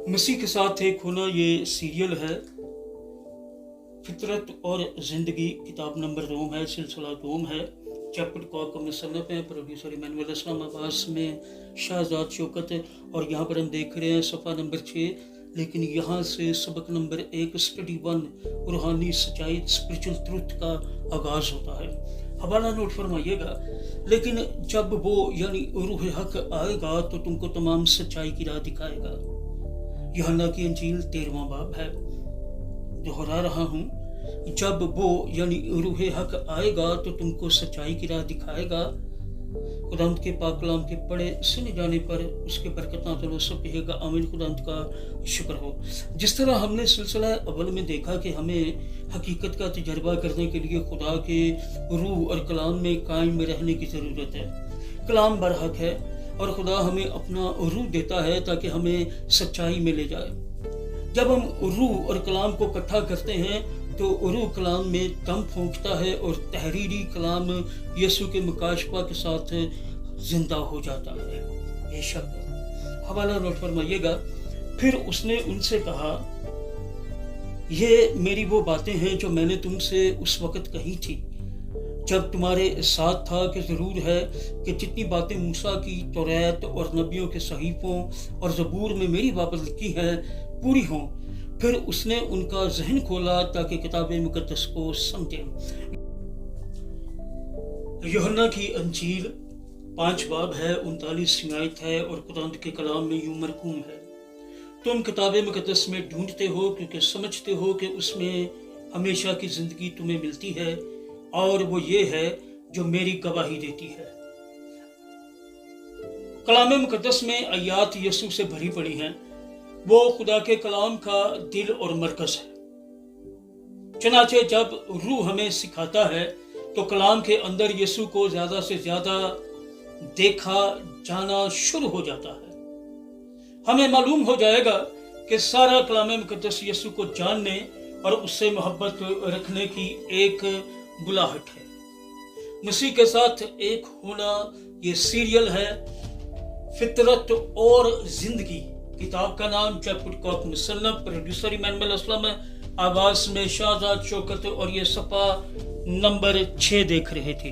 मसीह के साथ एक होना ये सीरियल है। फितरत और ज़िंदगी किताब नंबर 2 है, सिलसिला 2 है। चैप्टर का मुसन्नफ है प्रोड्यूसर इमानुएल अस्लम अब्बास में शाहजाद शौकत, और यहाँ पर हम देख रहे हैं सफ़ा नंबर 6। लेकिन यहाँ से सबक नंबर 1 स्टडी 1 रूहानी सच्चाई स्पिरिचुअल ट्रुथ का आगाज़ होता है। हवाला नोट फरमाइएगा। लेकिन जब वो यानी रूह हक आएगा तो तुमको तमाम सच्चाई की राह दिखाएगा। यूहन्ना की इंजील 13वां बाब है। दोहरा रहा हूँ, जब वो यानी रूह हक आएगा तो तुमको सच्चाई की राह दिखाएगा। खुदावंद के पाक कलाम के पढ़े सुने जाने पर उसके बरकत सब कहेगा आमीन। खुदावंद का शुक्र हो। जिस तरह हमने सिलसिला अव्वल में देखा कि हमें हकीकत का तजर्बा करने के लिए खुदा के रूह और कलाम में कायम रहने की ज़रूरत है। कलाम बरहक है और खुदा हमें अपना रूह देता है ताकि हमें सच्चाई में ले जाए। जब हम रूह और कलाम को इकट्ठा करते हैं तो रूह कलाम में दम फूंकता है और तहरीरी कलाम यीशु के मुकाशफा के साथ जिंदा हो जाता है। बेशक हवाला नोट फरमाइएगा। फिर उसने उनसे कहा, ये मेरी वो बातें हैं जो मैंने तुमसे उस वक्त कही थी जब तुम्हारे साथ था, कि ज़रूर है कि जितनी बातें मूसा की तौरात और नबियों के सहीफों और ज़बूर में मेरी बाबत लिखी हैं पूरी हों। फिर उसने उनका जहन खोला ताकि किताब मुकद्दस को समझें। यूहन्ना की इंजील 5 बाब है, 39 आयत है और खुदावंद के कलाम में यूं मरकूम है, तुम किताब मुकद्दस में ढूंढते हो क्योंकि समझते हो कि उसमें हमेशा की जिंदगी तुम्हें मिलती है, और वो ये है जो मेरी गवाही देती है। कलाम मुकद्दस में आयात यीशु से भरी पड़ी हैं। वो खुदा के कलाम का दिल और मरकज है। चनाचे जब रूह हमें सिखाता है तो कलाम के अंदर यीशु को ज्यादा से ज्यादा देखा जाना शुरू हो जाता है। हमें मालूम हो जाएगा कि सारा कलाम मुकद्दस यीशु को जानने और उससे मोहब्बत रखने की एक बुलाहट है। मसीह के साथ एक होना ये सीरियल है। फितरत और जिंदगी किताब का नाम चैप्टर का मुसन्नफ प्रोड्यूसर इमानुएल अस्लम आवाज में शाहजाद शौकत, और ये सफ़ा नंबर 6 देख रहे थे।